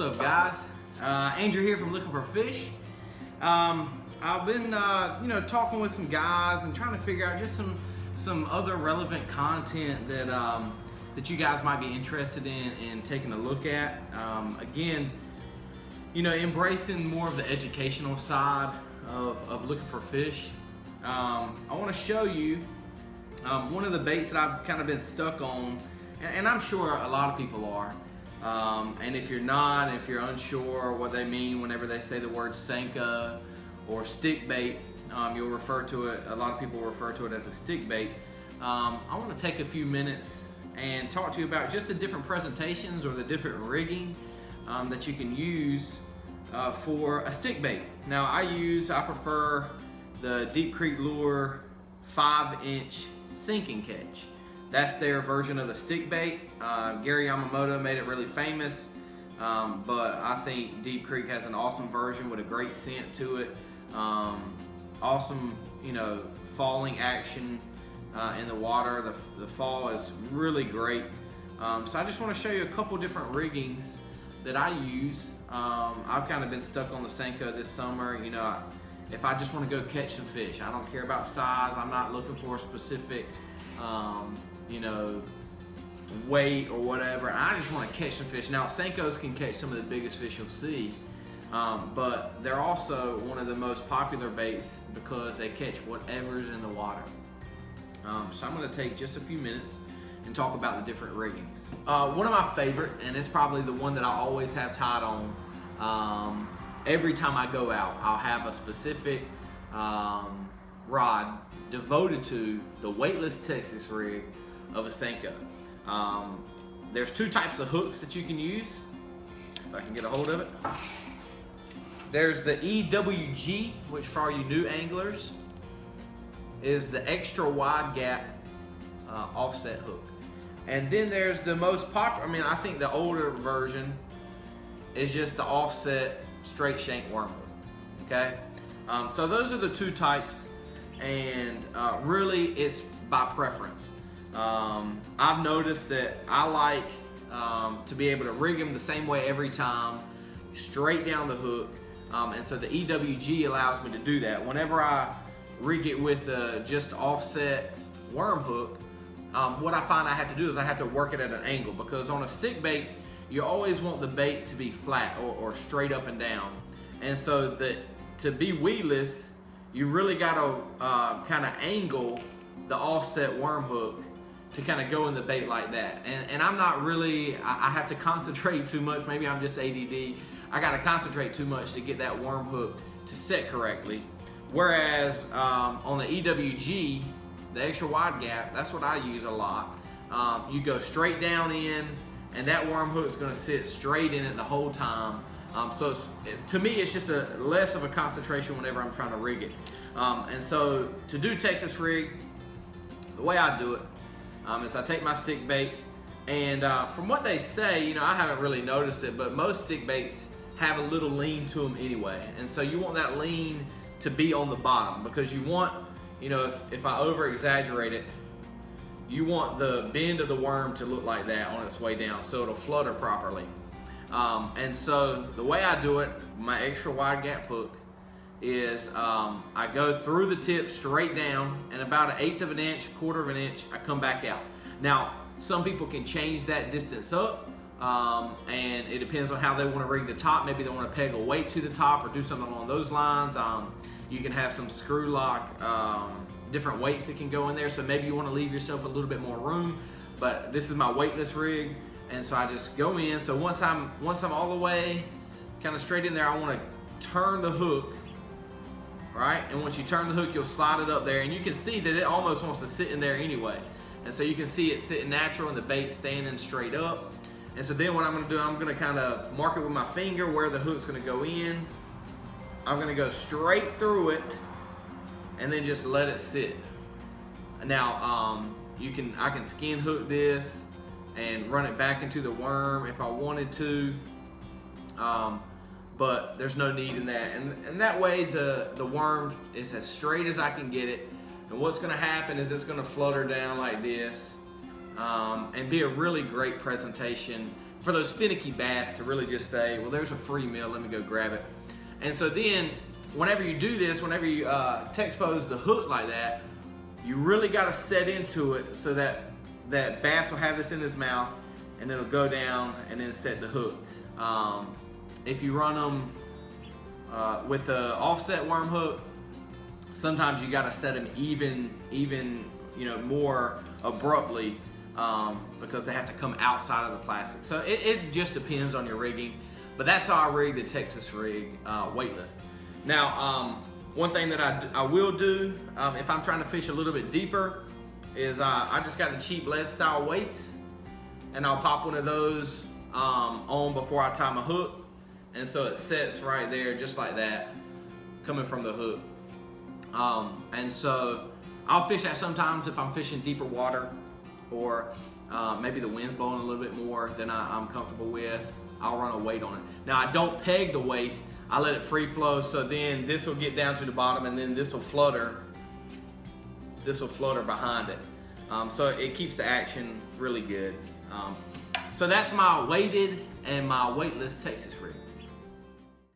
up, guys? Andrew here from Looking for Fish. I've been, talking with some guys and trying to figure out just some other relevant content that that you guys might be interested in taking a look at. Again, embracing more of the educational side of looking for fish. I want to show you one of the baits that I've kind of been stuck on, and I'm sure a lot of people are. And if you're not, if you're unsure what they mean whenever they say the word Senko or stick bait, you'll refer to it, a lot of people refer to it as a stick bait. I want to take a few minutes and talk to you about just the different presentations or the different rigging that you can use for a stick bait. Now I prefer the Deep Creek Lure 5-inch sink and catch. That's their version of the stick bait. Gary Yamamoto made it really famous, but I think Deep Creek has an awesome version with a great scent to it. Awesome, falling action in the water. The fall is really great. So I just want to show you a couple different riggings that I use. I've kind of been stuck on the Senko this summer. If I just want to go catch some fish, I don't care about size. I'm not looking for a specific weight or whatever. I just want to catch some fish. Now, Senkos can catch some of the biggest fish you'll see, but they're also one of the most popular baits because they catch whatever's in the water. So I'm going to take just a few minutes and talk about the different riggings. One of my favorite, and it's probably the one that I always have tied on, every time I go out, I'll have a specific rod devoted to the weightless Texas rig of a Senko. There's two types of hooks that you can use, if I can get a hold of it. There's the EWG, which for all you new anglers is the extra wide gap offset hook. And then there's the most popular, I think the older version is just the offset straight shank worm hook, okay? So those are the two types, and really it's by preference. I've noticed that I like to be able to rig them the same way every time, straight down the hook, and so the EWG allows me to do that. Whenever I rig it with just offset worm hook, what I find I have to do is I have to work it at an angle, because on a stick bait, you always want the bait to be flat or straight up and down. And so to be weedless, you really got to kind of angle the offset worm hook to kind of go in the bait like that. And I'm not really, I have to concentrate too much. Maybe I'm just ADD. I got to concentrate too much to get that worm hook to set correctly. Whereas on the EWG, the extra wide gap, that's what I use a lot. You go straight down in, and that worm hook is going to sit straight in it the whole time. So to me, it's just less of a concentration whenever I'm trying to rig it. And so to do Texas rig, the way I do it is I take my stick bait, and from what they say, I haven't really noticed it, but most stick baits have a little lean to them anyway. And so you want that lean to be on the bottom, because you want, if I over exaggerate it, you want the bend of the worm to look like that on its way down, so it'll flutter properly. And so the way I do it, my extra wide gap hook, is I go through the tip straight down, and about 1/8 of an inch, 1/4 of an inch, I come back out. Now, some people can change that distance up, and it depends on how they want to rig the top. Maybe they want to peg a weight to the top or do something along those lines. You can have some screw lock, different weights that can go in there, so maybe you want to leave yourself a little bit more room. But this is my weightless rig, and so I just go in. So once I'm all the way kind of straight in there, I want to turn the hook, right? And once you turn the hook, you'll slide it up there, and you can see that it almost wants to sit in there anyway. And so you can see it sitting natural and the bait standing straight up. And so then what I'm going to do, I'm going to kind of mark it with my finger where the hook's going to go in. I'm going to go straight through it and then just let it sit. Now I can skin hook this and run it back into the worm if I wanted to, but there's no need in that. And that way the worm is as straight as I can get it, and what's going to happen is it's going to flutter down like this, and be a really great presentation for those finicky bass to really just say, well, there's a free meal, let me go grab it. And so then, whenever you do this, whenever you te-expose the hook like that, you really got to set into it so that that bass will have this in his mouth, and it'll go down and then set the hook. If you run them with the offset worm hook, sometimes you got to set them even more abruptly because they have to come outside of the plastic. So it just depends on your rigging, but that's how I rig the Texas rig weightless. Now, one thing that I will do if I'm trying to fish a little bit deeper is I just got the cheap lead style weights, and I'll pop one of those on before I tie my hook, and so it sets right there just like that coming from the hook. And so I'll fish that sometimes if I'm fishing deeper water, or maybe the wind's blowing a little bit more than I'm comfortable with. I'll run a weight on it. Now, I don't peg the weight, I let it free flow, so then this will get down to the bottom, and then this will flutter behind it. So it keeps the action really good. So that's my weighted and my weightless Texas rig.